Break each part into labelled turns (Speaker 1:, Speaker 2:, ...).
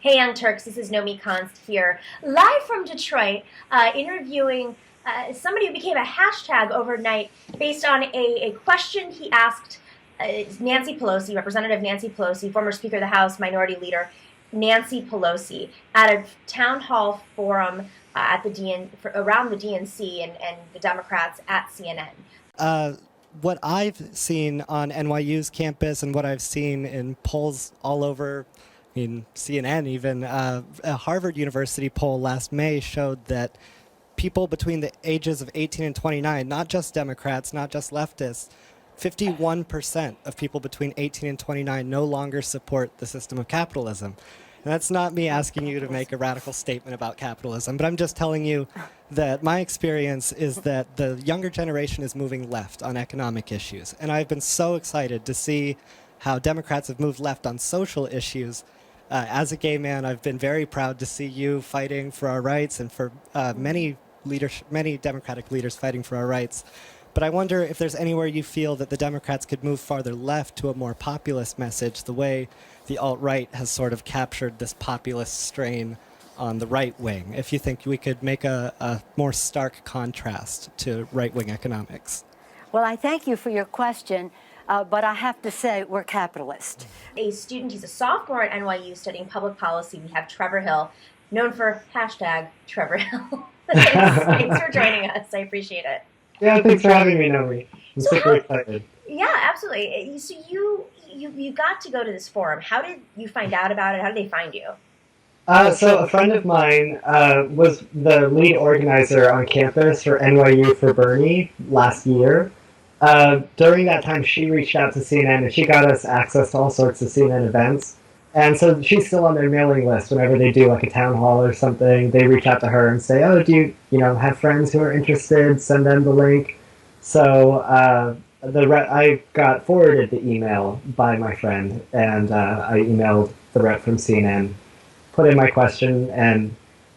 Speaker 1: Hey, Young Turks, this is Nomiki Konst here, live from Detroit, interviewing somebody who became a hashtag overnight based on a question he asked Nancy Pelosi, Representative Nancy Pelosi, former Speaker of the House, Minority Leader Nancy Pelosi, at a town hall forum at the around the DNC and the Democrats at CNN.
Speaker 2: What I've seen on NYU's campus and what I've seen in polls all over, I mean, CNN even, a Harvard University poll last May showed that people between the ages of 18 and 29, not just Democrats, not just leftists, 51% of people between 18 and 29 no longer support the system of capitalism. And that's not me asking you to make a radical statement about capitalism, but I'm just telling you that my experience is that the younger generation is moving left on economic issues. And I've been so excited to see how Democrats have moved left on social issues. As a gay man, I've been very proud to see you fighting for our rights and for many Democratic leaders fighting for our rights. But I wonder if there's anywhere you feel that the Democrats could move farther left to a more populist message, the way the alt-right has sort of captured this populist strain on the right wing, if you think we could make a more stark contrast to right-wing economics.
Speaker 3: Well, I thank you for your question, but I have to say we're capitalist.
Speaker 1: A student, he's a sophomore at NYU studying public policy. We have Trevor Hill, known for hashtag Trevor Hill. Thanks for joining us. I appreciate it.
Speaker 4: Yeah, thanks for having me, Nomi. I'm super excited.
Speaker 1: Yeah, absolutely. So you got to go to this forum. How did you find out about it? How did they find you?
Speaker 4: So a friend of mine was the lead organizer on campus for NYU for Bernie last year. During that time, she reached out to CNN, and she got us access to all sorts of CNN events. And so she's still on their mailing list. Whenever they do like a town hall or something, they reach out to her and say, "Oh, do you have friends who are interested? Send them the link." So I got forwarded the email by my friend, and I emailed the rep from CNN, put in my question, and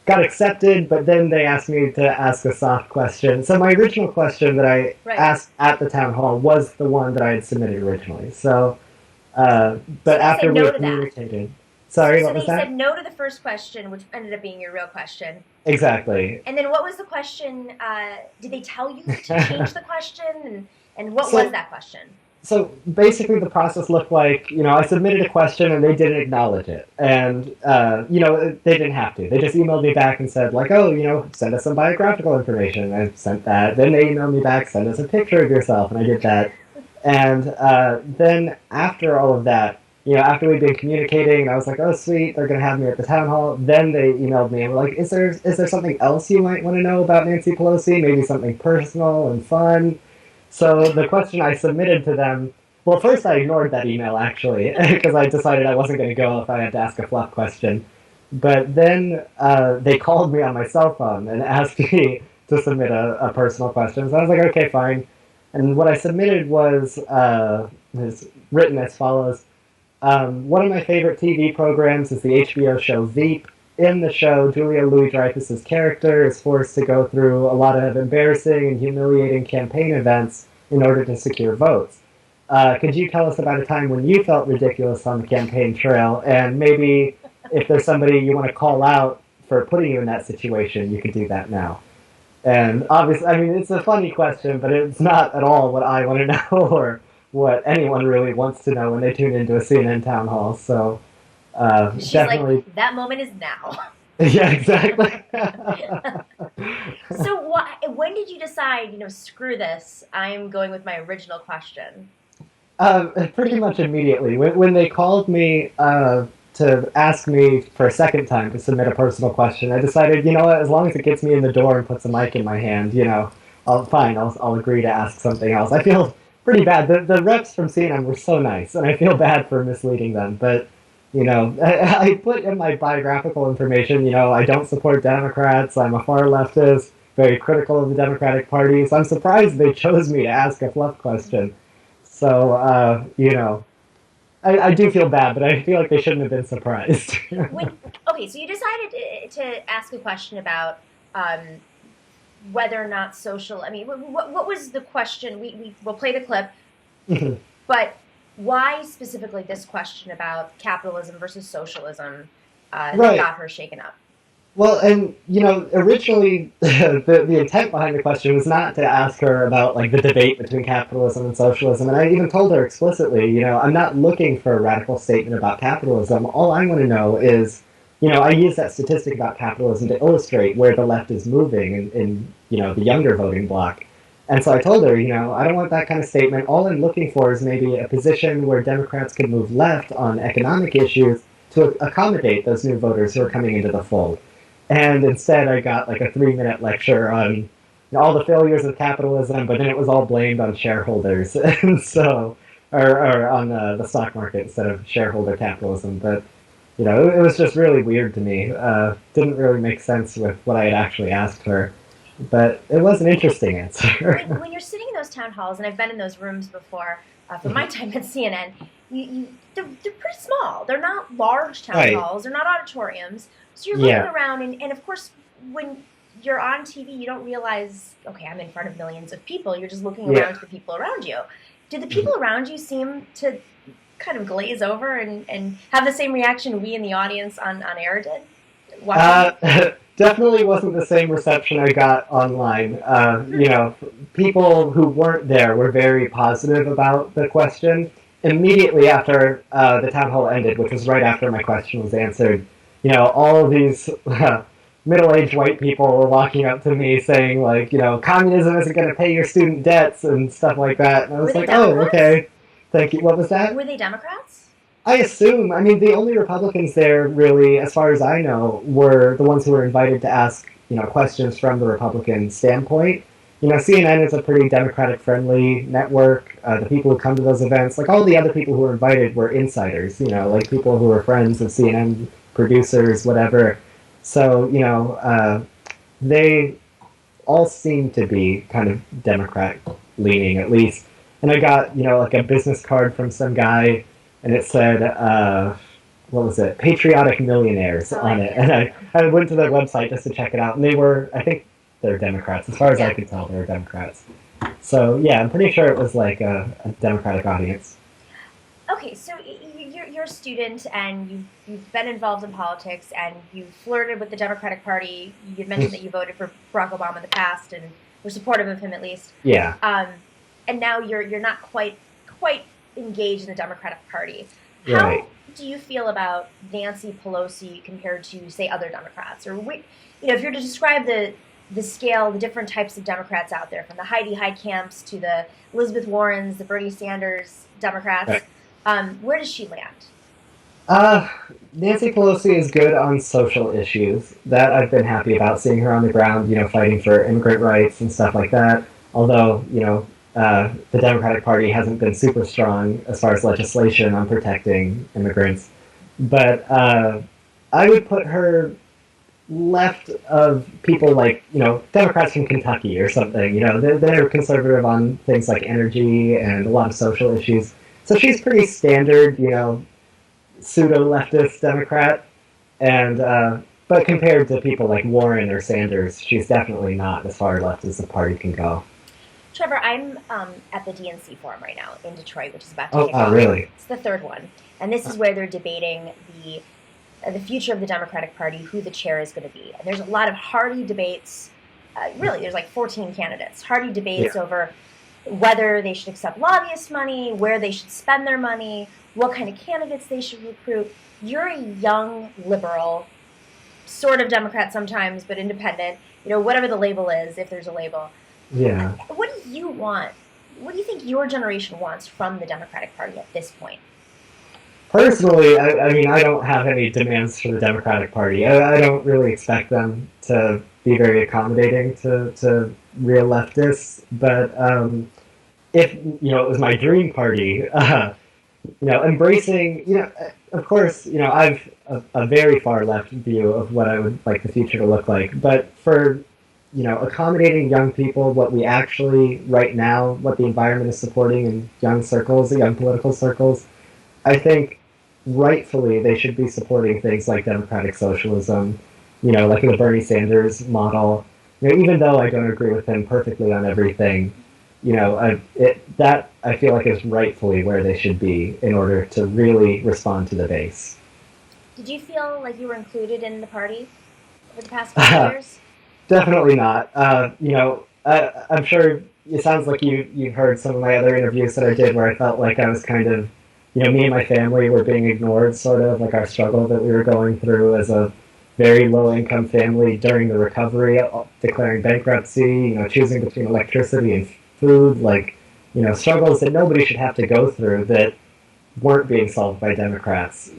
Speaker 4: got accepted. But then they asked me to ask a soft question. So my original question that I asked at the town hall was the one that I had submitted originally. So. But after we communicated, sorry, what was that?
Speaker 1: So they said no to the first question, which ended up being your real question.
Speaker 4: Exactly.
Speaker 1: And then what was the question? Did they tell you to change the question? And what was that question?
Speaker 4: So basically the process looked like, I submitted a question and they didn't acknowledge it. And, they didn't have to. They just emailed me back and said, like, "Oh, send us some biographical information." I sent that. Then they emailed me back, "Send us a picture of yourself." And I did that. And then after all of that, after we'd been communicating, and I was like, "Oh, sweet, they're going to have me at the town hall." Then they emailed me and were like, "Is there something else you might want to know about Nancy Pelosi? Maybe something personal and fun?" So the question I submitted to them, well, first I ignored that email, actually, because I decided I wasn't going to go if I had to ask a fluff question. But then they called me on my cell phone and asked me to submit a personal question. So I was like, "Okay, fine." And what I submitted was written as follows. One of my favorite TV programs is the HBO show Veep. In the show, Julia Louis-Dreyfus's character is forced to go through a lot of embarrassing and humiliating campaign events in order to secure votes. Could you tell us about a time when you felt ridiculous on the campaign trail? And maybe if there's somebody you want to call out for putting you in that situation, you could do that now. And obviously, it's a funny question, but it's not at all what I want to know or what anyone really wants to know when they tune into a CNN town hall. So
Speaker 1: she's
Speaker 4: definitely,
Speaker 1: like, that moment is now.
Speaker 4: Yeah, exactly.
Speaker 1: So when did you decide, screw this, I'm going with my original question?
Speaker 4: Pretty much immediately. When they called me to ask me for a second time to submit a personal question, I decided, as long as it gets me in the door and puts a mic in my hand, I'll agree to ask something else. I feel pretty bad. The reps from CNN were so nice, and I feel bad for misleading them. But, I put in my biographical information, I don't support Democrats, I'm a far leftist, very critical of the Democratic Party, so I'm surprised they chose me to ask a fluff question. So, I do feel bad, but I feel like they shouldn't have been surprised.
Speaker 1: Okay, so you decided to ask a question about whether or not social. What was the question? We'll play the clip, but why specifically this question about capitalism versus socialism? that
Speaker 4: Right.
Speaker 1: got her shaken up.
Speaker 4: Well, and originally the intent behind the question was not to ask her about like the debate between capitalism and socialism, and I even told her explicitly, I'm not looking for a radical statement about capitalism. All I want to know is, I use that statistic about capitalism to illustrate where the left is moving in the younger voting bloc. And so I told her, I don't want that kind of statement. All I'm looking for is maybe a position where Democrats can move left on economic issues to accommodate those new voters who are coming into the fold. And instead, I got like a 3-minute lecture on all the failures of capitalism, but then it was all blamed on shareholders, and so, or on the stock market instead of shareholder capitalism. But it was just really weird to me. Didn't really make sense with what I had actually asked her, but it was an interesting answer.
Speaker 1: When you're sitting in those town halls, and I've been in those rooms before for my time at CNN, they're pretty small. They're not large town
Speaker 4: Right.
Speaker 1: halls. They're not auditoriums. So you're looking around, and of course, when you're on TV, you don't realize, okay, I'm in front of millions of people. You're just looking around to the people around you. Did the people around you seem to kind of glaze over and have the same reaction we in the audience on air did?
Speaker 4: Definitely wasn't the same reception I got online. People who weren't there were very positive about the question. Immediately after the town hall ended, which was right after my question was answered, all of these middle-aged white people were walking up to me saying, like, communism isn't going to pay your student debts and stuff like that. And I was like, oh, okay, thank you. What was that?
Speaker 1: Were they Democrats?
Speaker 4: I assume. I mean, the only Republicans there, really, as far as I know, were the ones who were invited to ask, questions from the Republican standpoint. CNN is a pretty Democratic-friendly network. The people who come to those events, like all the other people who were invited, were insiders. Like people who were friends of CNN producers, whatever. So, they all seem to be kind of Democrat-leaning, at least. And I got, like a business card from some guy, and it said, what was it? Patriotic Millionaires on it. And I went to their website just to check it out, and they were, I think they're Democrats. As far as I could tell, they were Democrats. So, yeah, I'm pretty sure it was like a Democratic audience.
Speaker 1: Okay, so you're a student, and you've been involved in politics, and you've flirted with the Democratic Party. You mentioned that you voted for Barack Obama in the past, and were supportive of him at least.
Speaker 4: Yeah.
Speaker 1: And now you're not quite engaged in the Democratic Party. How do you feel about Nancy Pelosi compared to, say, other Democrats? Or if you're to describe the scale, the different types of Democrats out there, from the Heidi Heitkamps to the Elizabeth Warrens, the Bernie Sanders Democrats, where does she land?
Speaker 4: Nancy Pelosi is good on social issues. That I've been happy about, seeing her on the ground, fighting for immigrant rights and stuff like that. Although, the Democratic Party hasn't been super strong as far as legislation on protecting immigrants. But I would put her left of people like, Democrats from Kentucky or something. They're conservative on things like energy and a lot of social issues. So she's pretty standard, pseudo-leftist Democrat. And but compared to people like Warren or Sanders, she's definitely not as far left as the party can go.
Speaker 1: Trevor, I'm at the DNC forum right now in Detroit, which is about to kick off.
Speaker 4: Oh, really?
Speaker 1: It's the third one. And this is where they're debating the future of the Democratic Party, who the chair is going to be. And there's a lot of hardy debates. Really, there's like 14 candidates. Hardy debates over whether they should accept lobbyist money, where they should spend their money, what kind of candidates they should recruit. You're a young liberal, sort of Democrat sometimes, but independent, whatever the label is, if there's a label.
Speaker 4: Yeah.
Speaker 1: What do you want? What do you think your generation wants from the Democratic Party at this point?
Speaker 4: Personally, I mean, I don't have any demands for the Democratic Party. I don't really expect them to be very accommodating to real leftists. But if, it was my dream party, embracing, of course, I've a very far left view of what I would like the future to look like. But for accommodating young people, what we actually, right now, what the environment is supporting in young circles, young political circles, I think rightfully they should be supporting things like democratic socialism, like the Bernie Sanders model. Even though I don't agree with him perfectly on everything, that I feel like is rightfully where they should be in order to really respond to the base.
Speaker 1: Did you feel like you were included in the party over the past couple of years?
Speaker 4: Definitely not. I'm sure it sounds like you've heard some of my other interviews that I did where I felt like I was kind of, me and my family were being ignored, sort of like our struggle that we were going through as a very low income family during the recovery, declaring bankruptcy, choosing between electricity and food, like, struggles that nobody should have to go through that weren't being solved by Democrats.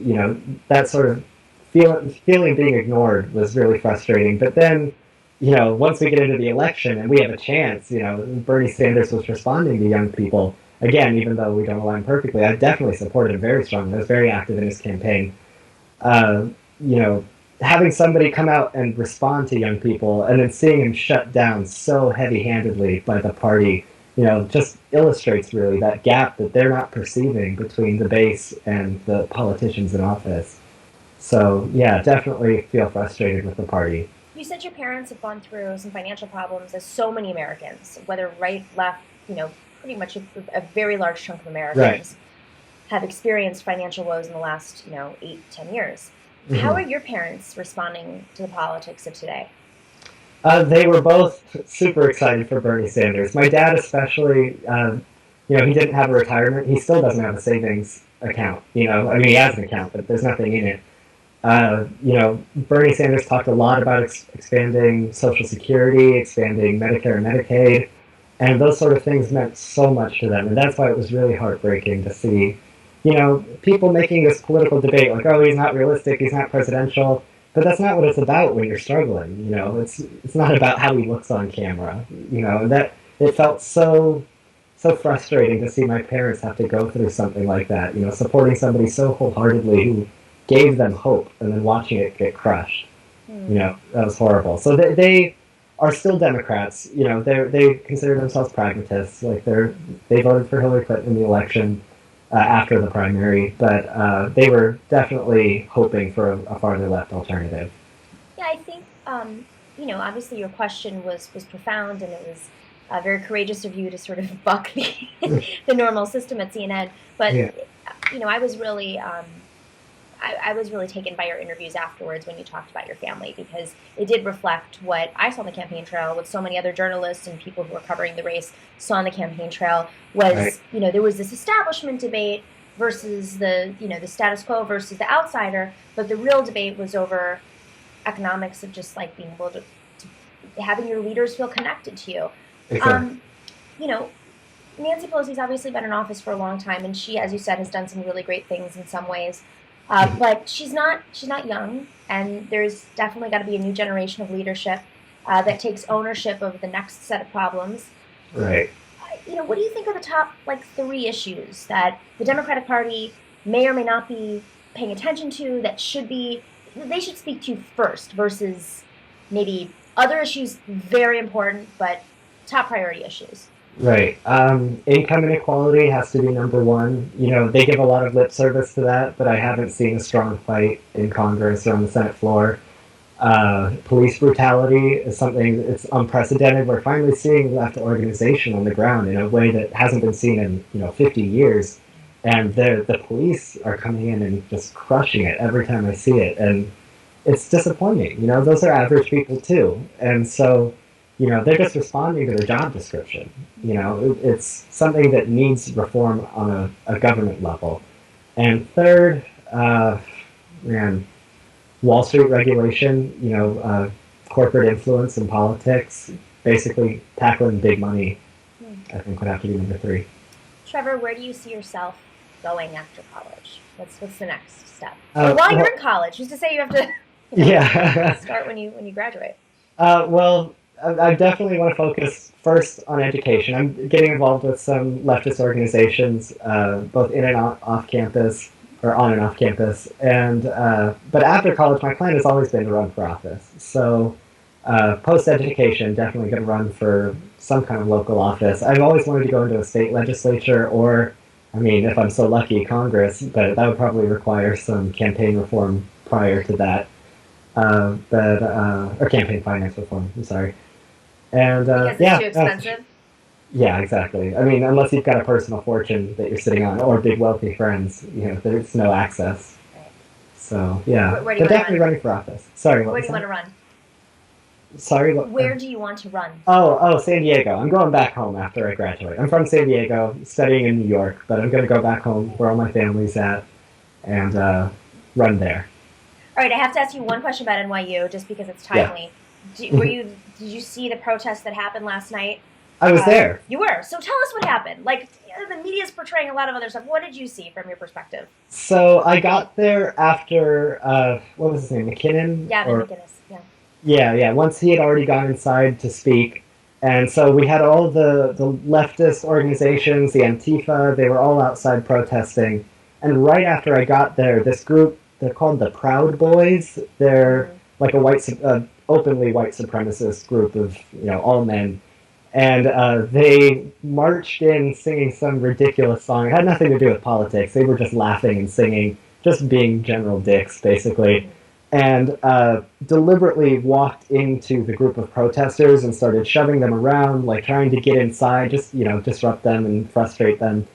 Speaker 4: That sort of feeling being ignored was really frustrating. But then, once we get into the election and we have a chance, Bernie Sanders was responding to young people. Again, even though we don't align perfectly, I definitely supported him very strongly. I was very active in his campaign. Uh, you know, Having somebody come out and respond to young people and then seeing him shut down so heavy-handedly by the party, just illustrates really that gap that they're not perceiving between the base and the politicians in office. So, yeah, definitely feel frustrated with the party.
Speaker 1: You said your parents have gone through some financial problems, as so many Americans, whether right, left, pretty much a very large chunk of Americans have experienced financial woes in the last, 8-10 years. Mm-hmm. How are your parents responding to the politics of today?
Speaker 4: They were both super excited for Bernie Sanders. My dad especially, he didn't have a retirement. He still doesn't have a savings account. He has an account, but there's nothing in it. Bernie Sanders talked a lot about expanding Social Security, expanding Medicare and Medicaid, and those sort of things meant so much to them. And that's why it was really heartbreaking to see, people making this political debate like, oh, he's not realistic, he's not presidential. But that's not what it's about when you're struggling. It's not about how he looks on camera. That it felt so frustrating to see my parents have to go through something like that. Supporting somebody so wholeheartedly who gave them hope, and then watching it get crushed. That was horrible. So they are still Democrats. They consider themselves pragmatists. Like they voted for Hillary Clinton in the election. After the primary, but they were definitely hoping for a farther left alternative.
Speaker 1: Yeah, I think, obviously your question was profound, and it was very courageous of you to sort of buck the normal system at CNN. But,
Speaker 4: yeah.
Speaker 1: I was really... I was really taken by your interviews afterwards when you talked about your family, because it did reflect what I saw on the campaign trail, what so many other journalists and people who were covering the race saw on the campaign trail was,
Speaker 4: right.
Speaker 1: There was this establishment debate versus the status quo versus the outsider, but the real debate was over economics of just like being able to having your leaders feel connected to you.
Speaker 4: Exactly.
Speaker 1: Nancy Pelosi's obviously been in office for a long time, and she, as you said, has done some really great things in some ways. But she's not young, and there's definitely got to be a new generation of leadership that takes ownership of the next set of problems.
Speaker 4: Right.
Speaker 1: What do you think are the top 3 issues that the Democratic Party may or may not be paying attention to that they should speak to first versus maybe other issues very important but top priority issues?
Speaker 4: Right. Income inequality has to be number one. They give a lot of lip service to that, but I haven't seen a strong fight in Congress or on the Senate floor. Police brutality is something that's unprecedented. We're finally seeing left organization on the ground in a way that hasn't been seen in 50 years. And the police are coming in and just crushing it every time I see it. And it's disappointing. Those are average people too. And so, they're just responding to their job description. It's something that needs reform on a government level. And third, Wall Street regulation, corporate influence in politics, basically tackling big money, I think would have to be number 3.
Speaker 1: Trevor, where do you see yourself going after college? What's the next step? While you're in college, who's to say you have to start when you graduate?
Speaker 4: Well, I definitely want to focus first on education. I'm getting involved with some leftist organizations, both in and off campus, or on and off campus. And but after college, my plan has always been to run for office. So post-education, definitely going to run for some kind of local office. I've always wanted to go into a state legislature, or, if I'm so lucky, Congress, but that would probably require some campaign reform prior to that. Or campaign finance reform, I'm sorry. And
Speaker 1: because it's too expensive?
Speaker 4: Yeah, exactly. Unless you've got a personal fortune that you're sitting on, or big wealthy friends, there's no access.
Speaker 1: Right.
Speaker 4: So yeah,
Speaker 1: Where do you
Speaker 4: they're
Speaker 1: want to
Speaker 4: definitely
Speaker 1: run?
Speaker 4: running for office. Sorry, what
Speaker 1: Where
Speaker 4: was
Speaker 1: do you want
Speaker 4: that?
Speaker 1: to run?
Speaker 4: Sorry, what?
Speaker 1: Where do you want to run?
Speaker 4: Oh, San Diego. I'm going back home after I graduate. I'm from San Diego, studying in New York, but I'm going to go back home where all my family's at and run there.
Speaker 1: All right, I have to ask you one question about NYU, just because it's
Speaker 4: Yeah.
Speaker 1: timely. Did you see the protest that happened last night?
Speaker 4: I was there.
Speaker 1: You were. So tell us what happened. Like, the media's portraying a lot of other stuff. What did you see from your perspective?
Speaker 4: So I got there after, what was his name, McKinnon?
Speaker 1: Gavin
Speaker 4: Or-
Speaker 1: McInnes.
Speaker 4: Yeah. Once he had already gone inside to speak. And so we had all the leftist organizations, the Antifa, they were all outside protesting. And right after I got there, this group, they're called the Proud Boys. They're like a openly white supremacist group of, all men. And they marched in singing some ridiculous song. It had nothing to do with politics. They were just laughing and singing, just being general dicks, basically. And deliberately walked into the group of protesters and started shoving them around, like trying to get inside, just, disrupt them and frustrate them.